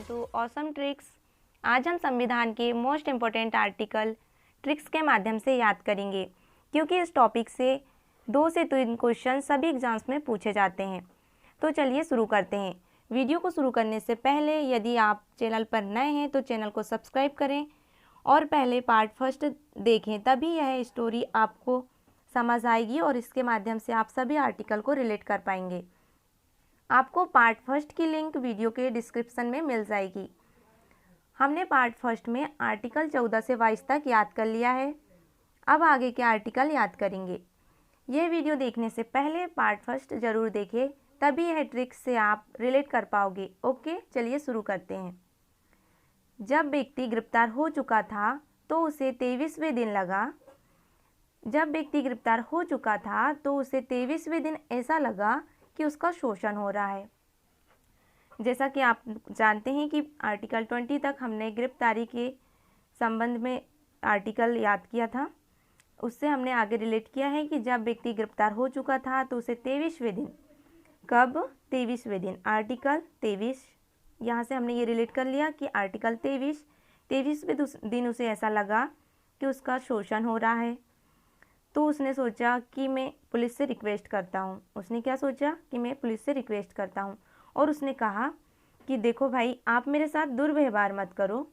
To awesome tricks. आज हम संविधान के मोस्ट इम्पोर्टेंट आर्टिकल ट्रिक्स के माध्यम से याद करेंगे, क्योंकि इस टॉपिक से 2 से 3 क्वेश्चन सभी एग्जाम्स में पूछे जाते हैं। तो चलिए शुरू करते हैं। वीडियो को शुरू करने से पहले यदि आप चैनल पर नए हैं तो चैनल को सब्सक्राइब करें और पहले पार्ट फर्स्ट देखें, तभी यह स्टोरी आपको समझ आएगी और इसके माध्यम से आप सभी आर्टिकल को रिलेट कर पाएंगे। आपको पार्ट फर्स्ट की लिंक वीडियो के डिस्क्रिप्शन में मिल जाएगी। हमने पार्ट फर्स्ट में आर्टिकल 14 से 22 तक याद कर लिया है। अब आगे के आर्टिकल याद करेंगे। ये वीडियो देखने से पहले पार्ट फर्स्ट ज़रूर देखें, तभी यह ट्रिक्स से आप रिलेट कर पाओगे। ओके, चलिए शुरू करते हैं। जब व्यक्ति गिरफ्तार हो चुका था तो उसे 23वें दिन लगा। जब व्यक्ति गिरफ्तार हो चुका था तो उसे 23वें दिन ऐसा लगा कि उसका शोषण हो रहा है। जैसा कि आप जानते हैं कि आर्टिकल 20 तक हमने गिरफ्तारी के संबंध में आर्टिकल याद किया था। उससे हमने आगे रिलेट किया है कि जब व्यक्ति गिरफ्तार हो चुका था तो उसे 23वें दिन, कब 23वें दिन, आर्टिकल 23, यहाँ से हमने ये रिलेट कर लिया कि आर्टिकल 23वें दिन उसे ऐसा लगा कि उसका शोषण हो रहा है। तो उसने सोचा कि मैं पुलिस से रिक्वेस्ट करता हूँ। उसने क्या सोचा कि मैं पुलिस से रिक्वेस्ट करता हूँ, और उसने कहा कि देखो भाई, आप मेरे साथ दुर्व्यवहार मत करो,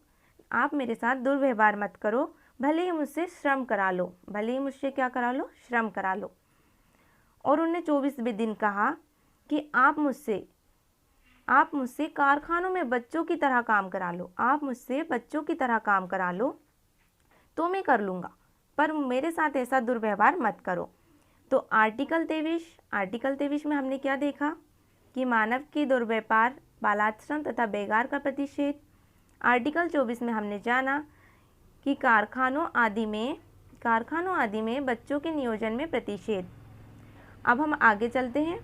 आप मेरे साथ दुर्व्यवहार मत करो, भले ही मुझसे श्रम करा लो, भले ही मुझसे क्या करा लो, श्रम करा लो। और उन्होंने 24वें दिन कहा कि आप मुझसे कारखानों में बच्चों की तरह काम करा लो, आप मुझसे बच्चों की तरह काम करा लो तो मैं कर लूँगा, पर मेरे साथ ऐसा दुर्व्यवहार मत करो। तो आर्टिकल 23 में हमने क्या देखा कि मानव के दुर्व्यापार, बालाश्रम तथा बेगार का प्रतिषेध। आर्टिकल 24 में हमने जाना कि कारखानों आदि में बच्चों के नियोजन में प्रतिषेध। अब हम आगे चलते हैं।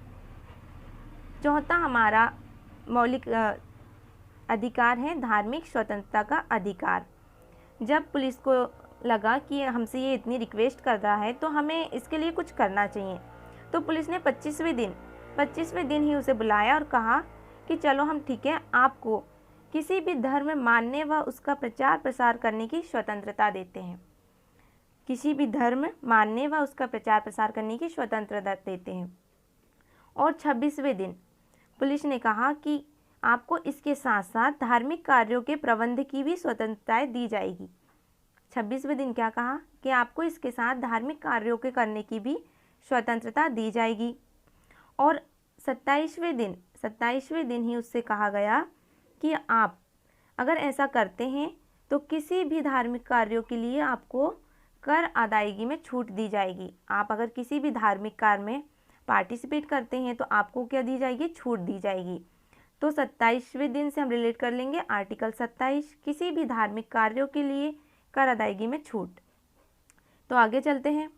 चौथा हमारा मौलिक अधिकार है धार्मिक स्वतंत्रता का अधिकार। जब पुलिस को लगा कि हमसे ये इतनी रिक्वेस्ट कर रहा है तो हमें इसके लिए कुछ करना चाहिए, तो पुलिस ने 25वें दिन ही उसे बुलाया और कहा कि चलो हम ठीक है, आपको किसी भी धर्म मानने व उसका प्रचार प्रसार करने की स्वतंत्रता देते हैं। किसी भी धर्म मानने व उसका प्रचार प्रसार करने की स्वतंत्रता देते हैं। और 26वें दिन पुलिस ने कहा कि आपको इसके साथ साथ धार्मिक कार्यों के प्रबंध की भी स्वतंत्रता दी जाएगी। 26वें दिन क्या कहा कि आपको इसके साथ धार्मिक कार्यों के करने की भी स्वतंत्रता दी जाएगी। और 27वें दिन ही उससे कहा गया कि आप अगर ऐसा करते हैं तो किसी भी धार्मिक कार्यों के लिए आपको कर अदायगी में छूट दी जाएगी। आप अगर किसी भी धार्मिक कार्य में पार्टिसिपेट करते हैं तो आपको क्या दी जाएगी, छूट दी जाएगी। तो 27वें दिन से हम रिलेट कर लेंगे आर्टिकल 27, किसी भी धार्मिक कार्यों के लिए कर अदायगी में छूट। तो आगे चलते हैं।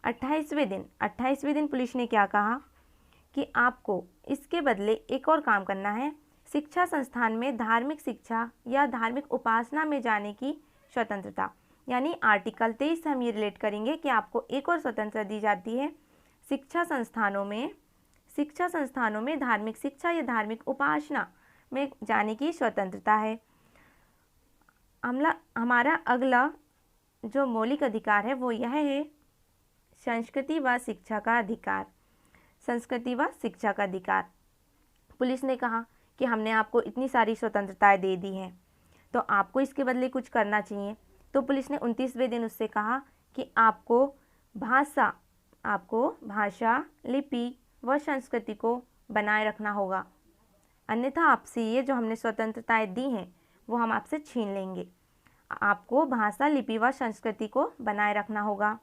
28वें दिन पुलिस ने क्या कहा कि आपको इसके बदले एक और काम करना है, शिक्षा संस्थान में धार्मिक शिक्षा या धार्मिक उपासना में जाने की स्वतंत्रता। यानी आर्टिकल 23 से हम ये रिलेट करेंगे कि आपको एक और स्वतंत्रता दी जाती है, शिक्षा संस्थानों में धार्मिक शिक्षा या धार्मिक उपासना में जाने की स्वतंत्रता है। हमारा अगला जो मौलिक अधिकार है वो यह है संस्कृति व शिक्षा का अधिकार। संस्कृति व शिक्षा का अधिकार। पुलिस ने कहा कि हमने आपको इतनी सारी स्वतंत्रताएं दे दी हैं, तो आपको इसके बदले कुछ करना चाहिए। तो पुलिस ने 29वें दिन उससे कहा कि आपको भाषा, लिपि व संस्कृति को बनाए रखना होगा, अन्यथा आपसे ये जो हमने स्वतंत्रताएं दी हैं वो हम आपसे छीन लेंगे। आपको भाषा, लिपि व संस्कृति को बनाए रखना होगा।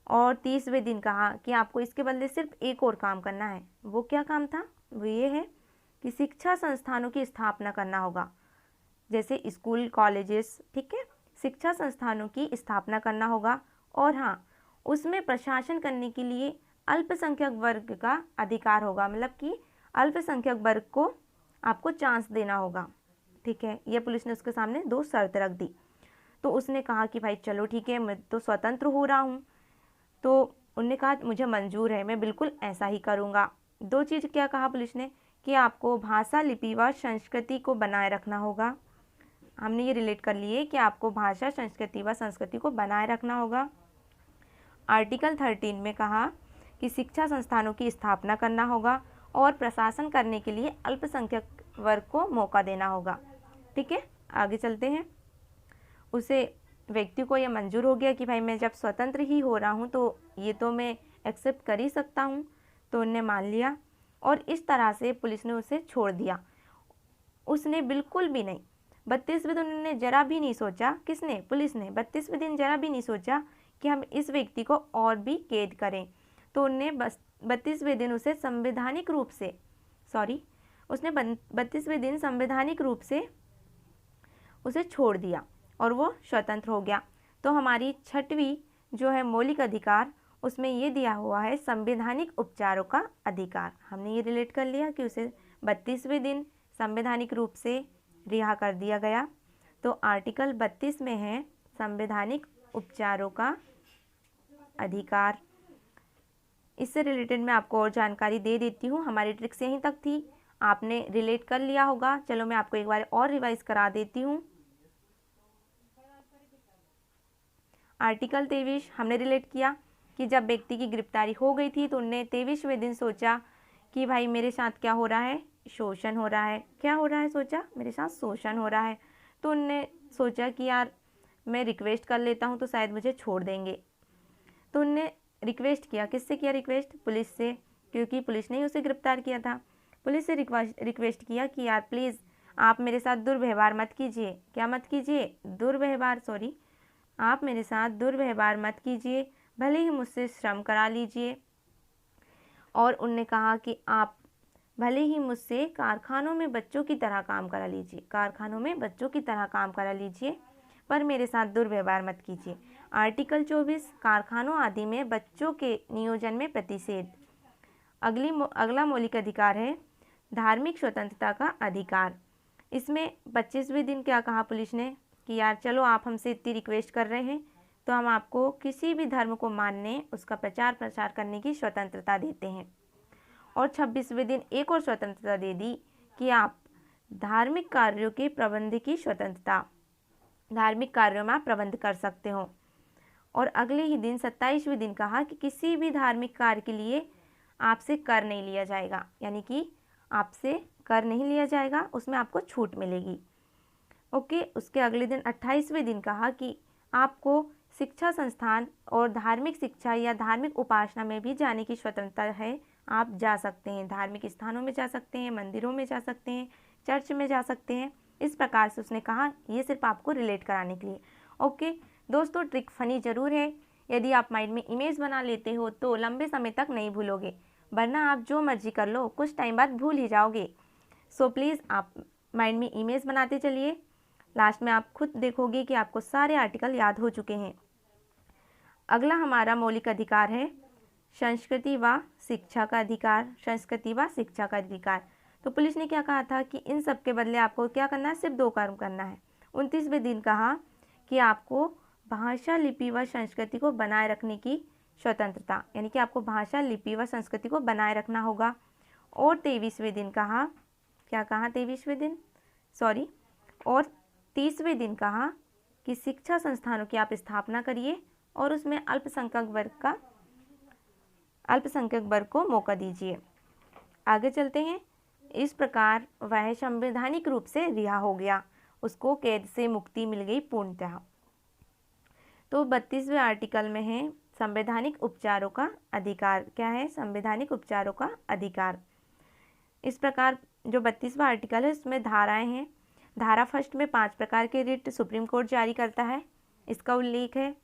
और 30वें दिन कहा कि आपको इसके बदले सिर्फ एक और काम करना है। वो क्या काम था? वो ये है कि शिक्षा संस्थानों की स्थापना करना होगा, जैसे स्कूल, कॉलेजेस, ठीक है, शिक्षा संस्थानों की स्थापना करना होगा। और हाँ, उसमें प्रशासन करने के लिए अल्पसंख्यक वर्ग का अधिकार होगा, मतलब कि अल्पसंख्यक वर्ग को आपको चांस देना होगा। ठीक है, ये पुलिस ने उसके सामने 2 शर्त रख दी। तो उसने कहा कि भाई चलो ठीक है, मैं तो स्वतंत्र हो रहा हूँ। तो उन्होंने कहा मुझे मंजूर है, मैं बिल्कुल ऐसा ही करूँगा। 2 चीज़ क्या कहा पुलिस ने कि आपको भाषा, लिपि व संस्कृति को बनाए रखना होगा। हमने ये रिलेट कर लिए कि आपको भाषा, संस्कृति व संस्कृति को बनाए रखना होगा। आर्टिकल 13 में कहा कि शिक्षा संस्थानों की स्थापना करना होगा और प्रशासन करने के लिए अल्पसंख्यक वर्ग को मौका देना होगा। ठीक है, आगे चलते हैं। उसे व्यक्ति को यह मंजूर हो गया कि भाई मैं जब स्वतंत्र ही हो रहा हूँ तो ये तो मैं एक्सेप्ट कर ही सकता हूँ, तो उन्हें मान लिया और इस तरह से पुलिस ने उसे छोड़ दिया। उसने बिल्कुल भी नहीं, 32वें दिन उन्होंने जरा भी नहीं सोचा, किसने? पुलिस ने 32वें दिन जरा भी नहीं सोचा कि हम इस व्यक्ति को और भी कैद करें। तो उन्हें 32वें दिन उसे संवैधानिक रूप से उसने 32वें दिन संवैधानिक रूप से उसे छोड़ दिया और वो स्वतंत्र हो गया। तो हमारी 6वीं जो है मौलिक अधिकार, उसमें ये दिया हुआ है संवैधानिक उपचारों का अधिकार। हमने ये रिलेट कर लिया कि उसे 32वें दिन संवैधानिक रूप से रिहा कर दिया गया। तो आर्टिकल 32 में है संवैधानिक उपचारों का अधिकार। इससे रिलेटेड मैं आपको और जानकारी दे देती हूँ। हमारी ट्रिक्स यहीं तक थी, आपने रिलेट कर लिया होगा। चलो मैं आपको एक बार और रिवाइज करा देती हूँ। आर्टिकल 23 हमने रिलेट किया कि जब व्यक्ति की गिरफ्तारी हो गई थी तो उनने 23वें दिन सोचा कि भाई मेरे साथ क्या हो रहा है? शोषण हो रहा है। क्या हो रहा है? सोचा मेरे साथ शोषण हो रहा है। तो उनने सोचा कि यार मैं रिक्वेस्ट कर लेता हूँ तो शायद मुझे छोड़ देंगे। तो उनने रिक्वेस्ट किया। किससे किया रिक्वेस्ट? पुलिस से, क्योंकि पुलिस ने ही उसे गिरफ्तार किया था। पुलिस से रिक्वेस्ट किया कि यार प्लीज़ आप मेरे साथ दुर्व्यवहार मत कीजिए। क्या मत कीजिए? दुर्व्यवहार, आप मेरे साथ दुर्व्यवहार मत कीजिए, भले ही मुझसे श्रम करा लीजिए। और उनने कहा कि आप भले ही मुझसे कारखानों में बच्चों की तरह काम करा लीजिए, कारखानों में बच्चों की तरह काम करा लीजिए, पर मेरे साथ दुर्व्यवहार मत कीजिए। आर्टिकल 24 कारखानों आदि में बच्चों के नियोजन में प्रतिषेध। अगला मौलिक अधिकार है धार्मिक स्वतंत्रता का अधिकार। इसमें 25वें दिन क्या कहा पुलिस ने कि यार चलो आप हमसे इतनी रिक्वेस्ट कर रहे हैं तो हम आपको किसी भी धर्म को मानने, उसका प्रचार प्रसार करने की स्वतंत्रता देते हैं। और 26वें दिन एक और स्वतंत्रता दे दी कि आप धार्मिक कार्यों के प्रबंध की स्वतंत्रता, धार्मिक कार्यों में आप प्रबंध कर सकते हो। और अगले ही दिन 27वें दिन कहा कि किसी भी धार्मिक कार्य के लिए आपसे कर नहीं लिया जाएगा, यानी कि आपसे कर नहीं लिया जाएगा, उसमें आपको छूट मिलेगी। ओके, उसके अगले दिन 28वें दिन कहा कि आपको शिक्षा संस्थान और धार्मिक शिक्षा या धार्मिक उपासना में भी जाने की स्वतंत्रता है। आप जा सकते हैं, धार्मिक स्थानों में जा सकते हैं, मंदिरों में जा सकते हैं, चर्च में जा सकते हैं। इस प्रकार से उसने कहा, ये सिर्फ आपको रिलेट कराने के लिए। ओके दोस्तों, ट्रिक फनी ज़रूर है। यदि आप माइंड में इमेज बना लेते हो तो लंबे समय तक नहीं भूलोगे, वरना आप जो मर्जी कर लो कुछ टाइम बाद भूल ही जाओगे। सो प्लीज़ आप माइंड में इमेज बनाते चलिए, लास्ट में आप खुद देखोगे कि आपको सारे आर्टिकल याद हो चुके हैं। अगला हमारा मौलिक अधिकार है संस्कृति व शिक्षा का अधिकार। संस्कृति व शिक्षा का अधिकार, तो पुलिस ने क्या कहा था कि इन सब के बदले आपको क्या करना है? सिर्फ 2 काम करना है। 29वें दिन कहा कि आपको भाषा, लिपि व संस्कृति को बनाए रखने की स्वतंत्रता, यानी कि आपको भाषा, लिपि व संस्कृति को बनाए रखना होगा। और 23वें दिन कहा, क्या कहा? 23वें दिन और 30वें दिन कहा कि शिक्षा संस्थानों की आप स्थापना करिए और उसमें अल्पसंख्यक वर्ग को मौका दीजिए। आगे चलते हैं। इस प्रकार वह संवैधानिक रूप से रिहा हो गया, उसको कैद से मुक्ति मिल गई पूर्णतः। तो 32वें आर्टिकल में है संवैधानिक उपचारों का अधिकार। क्या है? संवैधानिक उपचारों का अधिकार। इस प्रकार जो 32वां आर्टिकल है उसमें धाराएं हैं। धारा फर्स्ट में 5 प्रकार के रिट सुप्रीम कोर्ट जारी करता है, इसका उल्लेख है।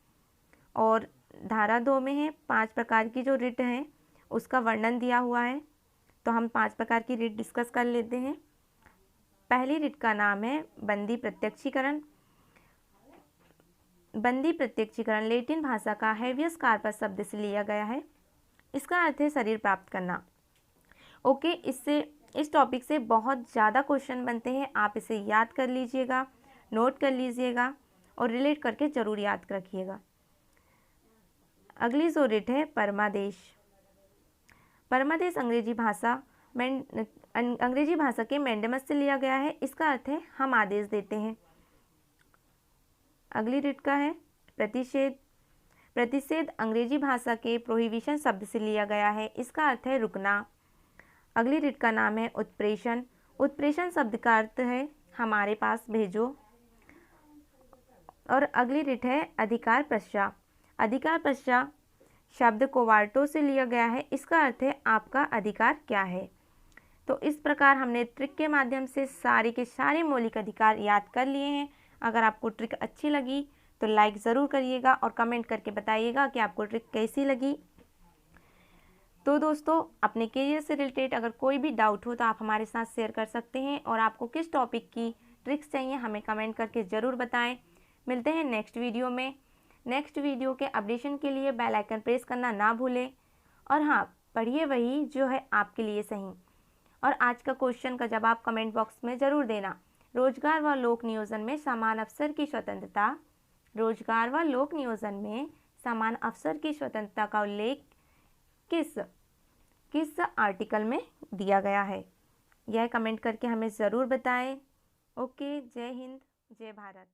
और धारा 2 में है 5 प्रकार की जो रिट हैं उसका वर्णन दिया हुआ है। तो हम 5 प्रकार की रिट डिस्कस कर लेते हैं। पहली रिट का नाम है बंदी प्रत्यक्षीकरण। बंदी प्रत्यक्षीकरण लैटिन भाषा का हैवियस कार्पस शब्द से लिया गया है। इसका अर्थ है शरीर प्राप्त करना। ओके, इस टॉपिक से बहुत ज़्यादा क्वेश्चन बनते हैं, आप इसे याद कर लीजिएगा, नोट कर लीजिएगा और रिलेट करके ज़रूर याद रखिएगा। अगली जो रिट है परमादेश। परमादेश अंग्रेजी भाषा अंग्रेजी भाषा के मैंडेमस से लिया गया है। इसका अर्थ है हम आदेश देते हैं। अगली रीड का है प्रतिषेध। प्रतिषेध अंग्रेजी भाषा के प्रोहिबिशन शब्द से लिया गया है। इसका अर्थ है रुकना। अगली रीड का नाम है उत्प्रेषण। उत्प्रेषण शब्द का अर्थ है हमारे पास भेजो। और अगली रीड है अधिकार प्रश्या। अधिकार प्रश्या शब्द कोवार्टो से लिया गया है। इसका अर्थ है आपका अधिकार क्या है। तो इस प्रकार हमने ट्रिक के माध्यम से सारे के सारे मौलिक अधिकार याद कर लिए हैं। अगर आपको ट्रिक अच्छी लगी तो लाइक ज़रूर करिएगा और कमेंट करके बताइएगा कि आपको ट्रिक कैसी लगी। तो दोस्तों, अपने करियर से रिलेटेड अगर कोई भी डाउट हो तो आप हमारे साथ शेयर कर सकते हैं और आपको किस टॉपिक की ट्रिक्स चाहिए हमें कमेंट करके ज़रूर बताएं। मिलते हैं नेक्स्ट वीडियो में। नेक्स्ट वीडियो के अपडेशन के लिए बेल आइकन प्रेस करना ना भूलें। और हाँ, पढ़िए वही जो है आपके लिए सही। और आज का क्वेश्चन का जवाब कमेंट बॉक्स में ज़रूर देना। रोजगार व लोक नियोजन में समान अवसर की स्वतंत्रता। रोजगार व लोक नियोजन में समान अवसर की स्वतंत्रता का उल्लेख किस आर्टिकल में दिया गया है, यह कमेंट करके हमें ज़रूर बताएं। ओके, जय हिंद, जय भारत।